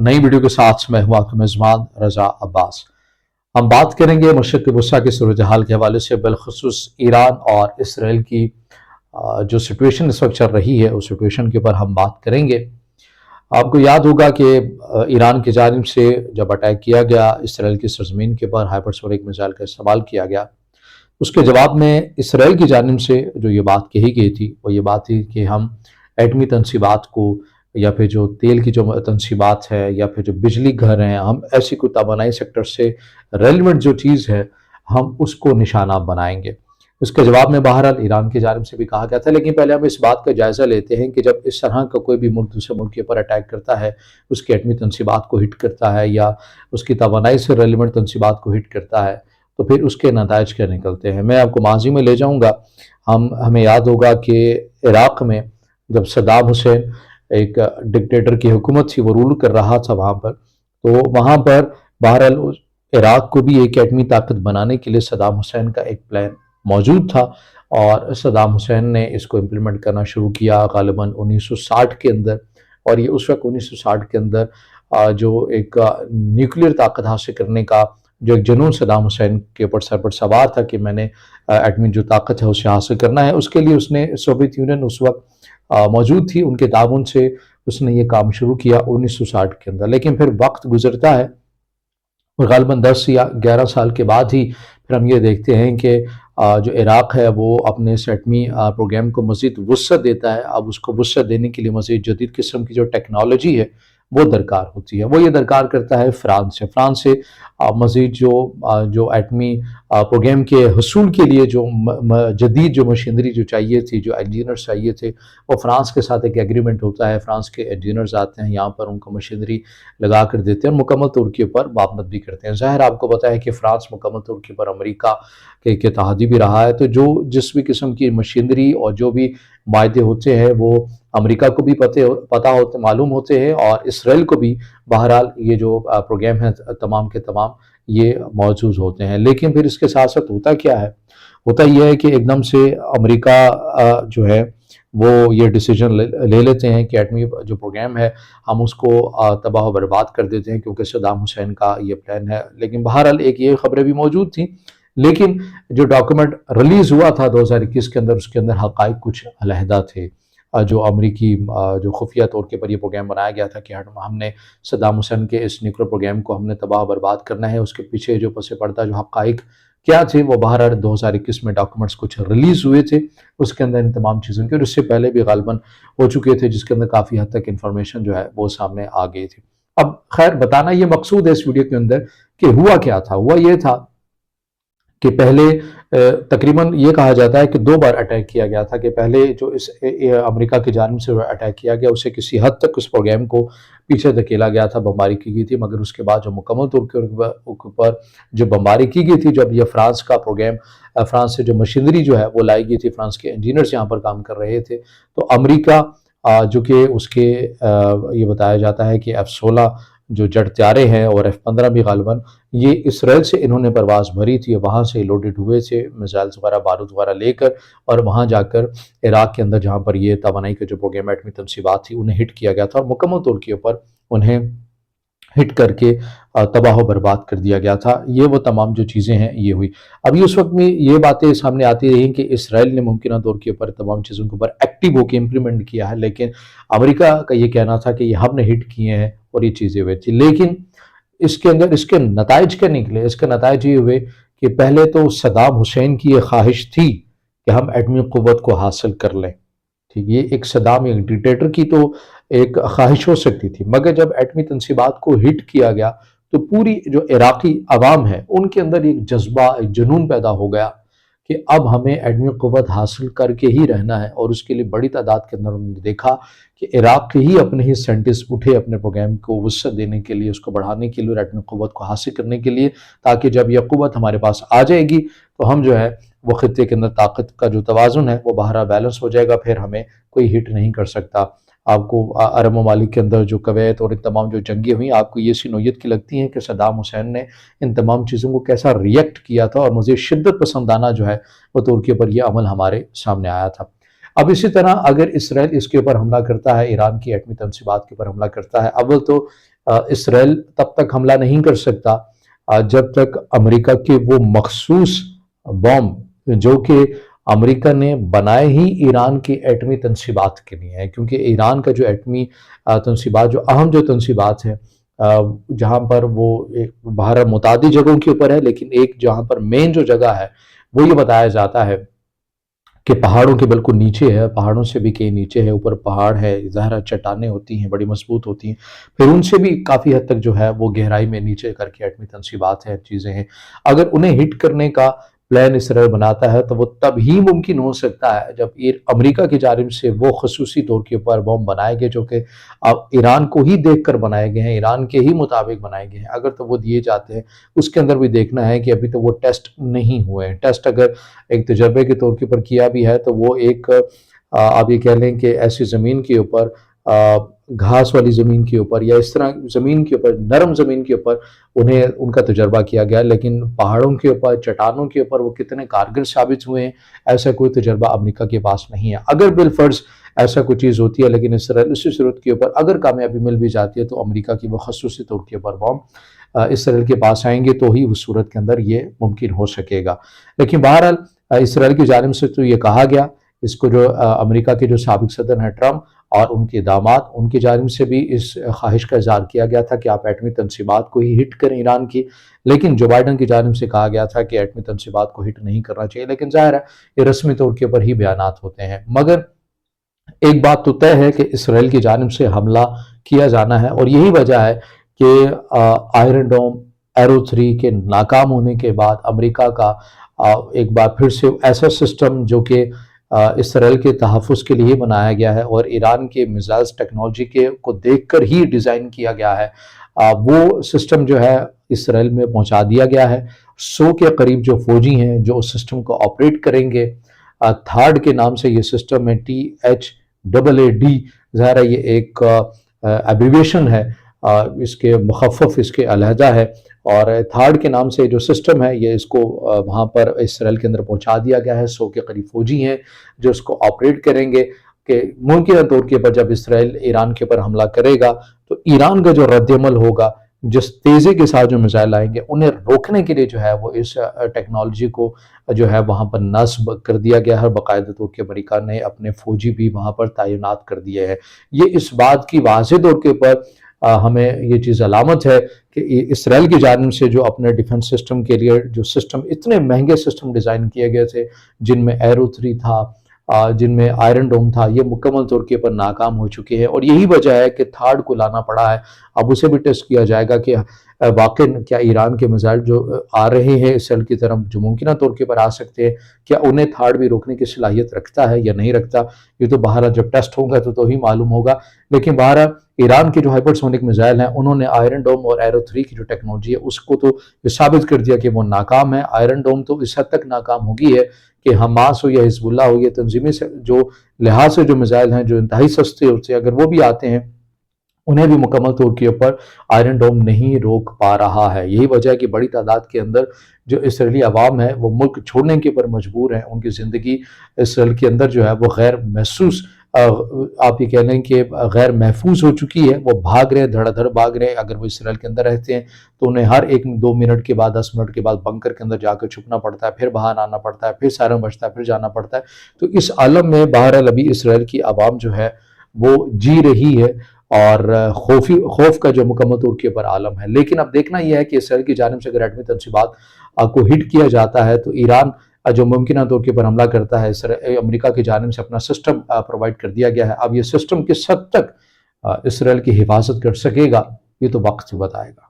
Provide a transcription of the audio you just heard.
नई वीडियो के साथ मैं हूं आपका मेज़बान रज़ा अब्बास। हम बात करेंगे मशरिक़ वस्ता की सूरत हाल के हवाले से, बिलखुसूस ईरान और इसराइल की जो सिचुएशन इस वक्त चल रही है उस सिचुएशन के ऊपर हम बात करेंगे। आपको याद होगा कि ईरान की जानिब से जब अटैक किया गया इसराइल की सरजमीन के ऊपर, हाइपरसोनिक मिसाइल का इस्तेमाल किया गया, उसके जवाब में इसराइल की जानिब से जो ये बात कही गई थी वो ये बात थी कि हम एटमी तनसीबात को या फिर जो तेल की जो तनसीबात है या फिर जो बिजली घर हैं, हम ऐसी कोई तवानाई सेक्टर से रेलिवेंट जो चीज़ है हम उसको निशाना बनाएंगे। उसके जवाब में बहरहाल ईरान की जानिब से भी कहा गया था। लेकिन पहले हम इस बात का जायज़ा लेते हैं कि जब इस तरह का कोई भी मुल्क दूसरे मुल्क के ऊपर अटैक करता है, उसकी एटमी तनसीबात को हिट करता है या उसकी तवानाई से रेलिवेंट तनसीबात को हिट करता है, तो फिर उसके नताइज क्या निकलते हैं। मैं आपको माजी में ले जाऊँगा। हमें याद होगा कि इराक़ में जब सद्दाम हुसैन एक डिक्टेटर की हुकूमत थी, वो रूल कर रहा था वहाँ पर, तो वहाँ पर बहरहाल इराक़ को भी एक एटमी ताकत बनाने के लिए सद्दाम हुसैन का एक प्लान मौजूद था और सद्दाम हुसैन ने इसको इम्प्लीमेंट करना शुरू किया ग़ालिबन 1960 के अंदर। और ये उस वक्त 1960 के अंदर जो एक न्यूक्लियर ताकत हासिल करने का जो एक जुनून सद्दाम हुसैन के ऊपर सर पर सवार था कि मैंने एटमी जो ताकत है उसे हासिल करना है, उसके लिए उसने सोवियत यूनियन उस वक्त मौजूद थी, उनके ताउन से उसने ये काम शुरू किया 1960 के अंदर। लेकिन फिर वक्त गुजरता है और ग़ालिबन 10 या 11 साल के बाद ही फिर हम ये देखते हैं कि जो इराक़ है वो अपने इस एटमी प्रोग्राम को मज़ीद वुसअत देता है। अब उसको वुसअत देने के लिए मज़ीद जदीद किस्म की जो टेक्नोलॉजी है वो दरकार होती है। वो ये दरकार करता है फ्रांस से मज़ीद जो एटमी प्रोग्राम के हसूल के लिए जो जदीद जो मशीनरी जो चाहिए थी, जो इंजीनियर्स चाहिए थे, वो फ्रांस के साथ एक एग्रीमेंट होता है। फ्रांस के इंजीनियर्स आते हैं यहाँ पर, उनको मशीनरी लगा कर देते हैं और मुकम्मल तौर के ऊपर बामत भी करते हैं। ज़ाहिर आपको पता है कि फ्रांस मुकम्मल तौर के ऊपर अमेरिका के इत्तेहादी भी रहा है, तो जो जिस भी किस्म की मशीनरी और जो भी मायदे होते हैं वो अमेरिका को भी पता होते मालूम होते हैं और इसराइल को भी बहरहाल ये जो प्रोग्राम है तमाम के तमाम ये मौजूद होते हैं। लेकिन फिर इसके साथ साथ होता क्या है, होता यह है कि एकदम से अमेरिका जो है वो ये डिसीजन ले लेते हैं कि एटमी जो प्रोग्राम है हम उसको तबाह बर्बाद कर देते हैं, क्योंकि सद्दाम हुसैन का ये प्लान है। लेकिन बहरहाल एक ये खबरें भी मौजूद थी, लेकिन जो डॉक्यूमेंट रिलीज़ हुआ था 2021 के अंदर, उसके अंदर हक़ाइक़ कुछ अलहदा थे। जो अमरीकी जो खुफिया तौर के ऊपर ये प्रोग्राम बनाया गया था कि हमने सद्दाम हुसैन के इस न्यूक्लियर प्रोग्राम को हमने तबाह बर्बाद करना है, उसके पीछे जो पसे पर्दा जो हक़ाइक़ क्या थे वो बहरहाल 2021 में डॉक्यूमेंट्स कुछ रिलीज़ हुए थे, उसके अंदर इन तमाम चीज़ों के, और इससे पहले भी ग़ालिबन हो चुके थे, जिसके अंदर काफ़ी हद तक इंफॉर्मेशन जो है वो सामने आ गई थी। अब खैर बताना ये मकसूद है इस वीडियो के अंदर कि हुआ क्या था। हुआ ये था कि पहले तकरीबन ये कहा जाता है कि 2 बार अटैक किया गया था। कि पहले जो इस अमेरिका की जानिब से अटैक किया गया, उससे किसी हद तक उस प्रोग्राम को पीछे धकेला गया था, बमबारी की गई थी, मगर उसके बाद जो मुकम्मल तौर के ऊपर जो बमबारी की गई थी, जब ये फ्रांस का प्रोग्राम, फ्रांस से जो मशीनरी जो है वो लाई गई थी, फ्रांस के इंजीनियर्स यहाँ पर काम कर रहे थे, तो अमेरिका जो कि उसके ये बताया जाता है कि F-16 जो जेट त्यारे हैं और F-15 भी ग़ालिबन ये इसराइल से इन्होंने परवाज़ भरी थी, वहाँ से लोडेड हुए थे मिसाइल्स वगैरह, बारूद वगैरह लेकर, और वहाँ जाकर इराक़ के अंदर जहाँ पर ये तवानाई का जो प्रोग्राम एटमी तनसीबात थी उन्हें हिट किया गया था और मुकम्मल तौर के ऊपर उन्हें हिट करके तबाह बर्बाद कर दिया गया था। ये वो तमाम जो चीज़ें हैं ये हुई। अभी उस वक्त में ये बातें सामने आती रही कि इसराइल ने मुमकिन तौर के ऊपर तमाम चीज़ों के ऊपर एक्टिव होकर इम्प्लीमेंट किया है, लेकिन अमेरिका का ये कहना था कि ये हमने हिट किए हैं और ये चीज़ें हुई थी। लेकिन इसके अंदर इसके नताइज क्या निकले? इसके नताइज ये हुए कि पहले तो सद्दाम हुसैन की ये ख्वाहिश थी कि हम एटमी क़ुव्वत को हासिल कर लें। ठीक, ये एक सद्दाम एक डिक्टेटर की तो एक ख्वाहिश हो सकती थी, मगर जब एटमी तनसीबात को हिट किया गया तो पूरी जो इराक़ी अवाम है उनके अंदर एक जज्बा, एक जुनून पैदा हो गया कि अब हमें एटमी क़ुव्वत हासिल करके ही रहना है। और उसके लिए बड़ी तादाद के अंदर उन्होंने देखा कि इराक़ के ही अपने ही साइंटिस्ट उठे अपने प्रोग्राम को वुसअत देने के लिए, उसको बढ़ाने के लिए और एटमी क़ुव्वत को हासिल करने के लिए, ताकि जब यह क़ुव्वत हमारे पास आ जाएगी तो हम जो है वो ख़ित्ते के अंदर ताकत का जो तवाज़ुन है वो बहरा बैलेंस हो जाएगा, फिर हमें कोई हिट नहीं कर सकता। आपको अरब ममालिक के अंदर जो कुवैत और इन तमाम जो जंगें हुई, आपको ये सी नोयत की लगती हैं कि सद्दाम हुसैन ने इन तमाम चीज़ों को कैसा रिएक्ट किया था, और मुझे शिद्दत पसंदाना जो है वो तौर के ऊपर यह अमल हमारे सामने आया था। अब इसी तरह अगर इसराइल इसके ऊपर हमला करता है, ईरान की एटमी तनसीबात के ऊपर हमला करता है, अव्वल तो اسرائیل تب تک حملہ نہیں کر سکتا جب تک امریکہ کے وہ مخصوص بم جو کہ امریکہ نے بنائے ہی ایران کی ایٹمی تنصیبات کے لیے ہیں، کیونکہ ایران کا جو ایٹمی تنصیبات، جو اہم جو تنصیبات ہیں، جہاں پر وہ باہر متعدد جگہوں کے اوپر ہے، لیکن ایک جہاں پر مین جو جگہ ہے وہ یہ بتایا جاتا ہے کہ پہاڑوں کے بالکل نیچے ہے، پہاڑوں سے بھی کہیں نیچے ہے، اوپر پہاڑ ہے، ظاہر چٹانیں ہوتی ہیں، بڑی مضبوط ہوتی ہیں، پھر ان سے بھی کافی حد تک جو ہے وہ گہرائی میں نیچے کر کے ایٹمی تنصیبات ہیں، چیزیں ہیں۔ اگر انہیں ہٹ کرنے کا پلان اسرائیل بناتا ہے تو وہ تب ہی ممکن ہو سکتا ہے جب امریکہ کی جانب سے وہ خصوصی طور کے اوپر بم بنائے گئے جو کہ اب ایران کو ہی دیکھ کر بنائے گئے ہیں، ایران کے ہی مطابق بنائے گئے ہیں، اگر تو وہ دیے جاتے ہیں، اس کے اندر بھی دیکھنا ہے کہ ابھی تو وہ ٹیسٹ نہیں ہوئے ہیں۔ ٹیسٹ اگر ایک تجربے کے طور کے اوپر کیا بھی ہے تو وہ ایک آپ یہ کہہ لیں کہ ایسی زمین کے اوپر، گھاس والی زمین کے اوپر یا اس طرح زمین کے اوپر، نرم زمین کے اوپر ان کا تجربہ کیا گیا، لیکن پہاڑوں کے اوپر، چٹانوں کے اوپر وہ کتنے کارگر ثابت ہوئے ہیں، ایسا کوئی تجربہ امریکہ کے پاس نہیں ہے۔ اگر بالفرض ایسا کوئی چیز ہوتی ہے، لیکن اسرائیل اسی صورت کے اوپر اگر کامیابی مل بھی جاتی ہے تو امریکہ کی وہ خصوصی طور کے اوپر بم اسرائیل کے پاس آئیں گے تو ہی اس صورت کے اندر یہ ممکن ہو سکے گا۔ لیکن بہرحال اسرائیل کی جانب سے تو یہ کہا گیا، اس کو جو امریکہ کے جو سابق صدر ہیں ٹرمپ اور ان کے داماد، ان کی جانب سے بھی اس خواہش کا اظہار کیا گیا تھا کہ آپ ایٹمی تنصیبات کو ہی ہٹ کریں ایران کی، لیکن جو بائیڈن کی جانب سے کہا گیا تھا کہ ایٹمی تنصیبات کو ہٹ نہیں کرنا چاہیے، لیکن ظاہر ہے یہ رسمی طور کے اوپر ہی بیانات ہوتے ہیں۔ مگر ایک بات تو طے ہے کہ اسرائیل کی جانب سے حملہ کیا جانا ہے، اور یہی وجہ ہے کہ آئرن ڈوم ایرو 3 کے ناکام ہونے کے بعد امریکہ کا ایک بار پھر سے ایسا سسٹم جو کہ اسرائیل کے تحفظ کے لیے بنایا گیا ہے اور ایران کے میزائلز ٹیکنالوجی کو دیکھ کر ہی ڈیزائن کیا گیا ہے، وہ سسٹم جو ہے اسرائیل میں پہنچا دیا گیا ہے۔ 100 کے قریب جو فوجی ہیں جو اس سسٹم کو آپریٹ کریں گے، تھارڈ کے نام سے یہ سسٹم ہے، THAAD، ظاہر ہے یہ ایک ایبریویشن ہے، اس کے مخفف اس کے علیحدہ ہے، اور تھارڈ کے نام سے جو سسٹم ہے یہ اس کو وہاں پر اسرائیل کے اندر پہنچا دیا گیا ہے۔ 100 کے قریب فوجی ہیں جو اس کو آپریٹ کریں گے کہ ممکنہ طور کے پر جب اسرائیل ایران کے پر حملہ کرے گا تو ایران کا جو رد عمل ہوگا، جس تیزی کے ساتھ جو میزائل آئیں گے، انہیں روکنے کے لیے جو ہے وہ اس ٹیکنالوجی کو جو ہے وہاں پر نصب کر دیا گیا ہے، باقاعدہ طور کے امریکہ نے اپنے فوجی بھی وہاں پر تعینات کر دیے ہیں۔ یہ اس بات کی واضح طور کے اوپر ہمیں یہ چیز علامت ہے کہ اسرائیل کی جانب سے جو اپنے ڈیفنس سسٹم کے لیے جو سسٹم، اتنے مہنگے سسٹم ڈیزائن کیے گئے تھے، جن میں ایرو 3 تھا، جن میں آئرن ڈوم تھا، یہ مکمل طور کے پر ناکام ہو چکے ہیں، اور یہی وجہ ہے کہ تھارڈ کو لانا پڑا ہے۔ اب اسے بھی ٹیسٹ کیا جائے گا کہ واقع کیا ایران کے میزائل جو آ رہے ہیں اسرائیل کی طرف، جو ممکنہ طور کے پر آ سکتے ہیں، کیا انہیں تھارڈ بھی روکنے کی صلاحیت رکھتا ہے یا نہیں رکھتا، یہ تو بہرحال جب ٹیسٹ ہوگا تو ہی معلوم ہوگا۔ لیکن بہرحال ایران کے جو ہائپر سونک میزائل ہیں، انہوں نے آئرن ڈوم اور ایرو 3 کی جو ٹیکنالوجی ہے اس کو تو یہ ثابت کر دیا کہ وہ ناکام ہے۔ آئرن ڈوم تو اس حد تک ناکام ہوگی ہے کہ حماس ہو یا حزب اللہ ہو، یہ تنظیمی سے جو لحاظ سے جو میزائل ہیں جو انتہائی سستے ہوتے ہیں، اگر وہ بھی آتے ہیں انہیں بھی مکمل طور کے اوپر آئرن ڈوم نہیں روک پا رہا ہے۔ یہی وجہ ہے کہ بڑی تعداد کے اندر جو اسرائیلی عوام ہے وہ ملک چھوڑنے کے پر مجبور ہیں، ان کی زندگی اسرائیل کے اندر جو ہے وہ غیر محسوس، آپ یہ کہہ لیں کہ غیر محفوظ ہو چکی ہے، وہ بھاگ رہے ہیں، دھڑا دھڑ بھاگ رہے ہیں۔ اگر وہ اسرائیل کے اندر رہتے ہیں تو انہیں ہر 1-2 منٹ کے بعد، 10 منٹ کے بعد بنکر کے اندر جا کر چھپنا پڑتا ہے، پھر باہر آنا پڑتا ہے، پھر سائرن بجتا ہے، پھر جانا پڑتا ہے۔ تو اس عالم میں بہرحال ابھی اسرائیل کی عوام جو ہے وہ جی رہی ہے، اور خوف کا جو مکمل طور کے اوپر عالم ہے۔ لیکن اب دیکھنا یہ ہے کہ اسرائیل کی جانب سے اگر ایٹمی تنصیبات کو ہٹ کیا جاتا ہے تو ایران جو ممکنہ طور کے اوپر حملہ کرتا ہے، امریکہ کی جانب سے اپنا سسٹم پرووائڈ کر دیا گیا ہے۔ اب یہ سسٹم کس حد تک اسرائیل کی حفاظت کر سکے گا، یہ تو وقت ہی بتائے گا۔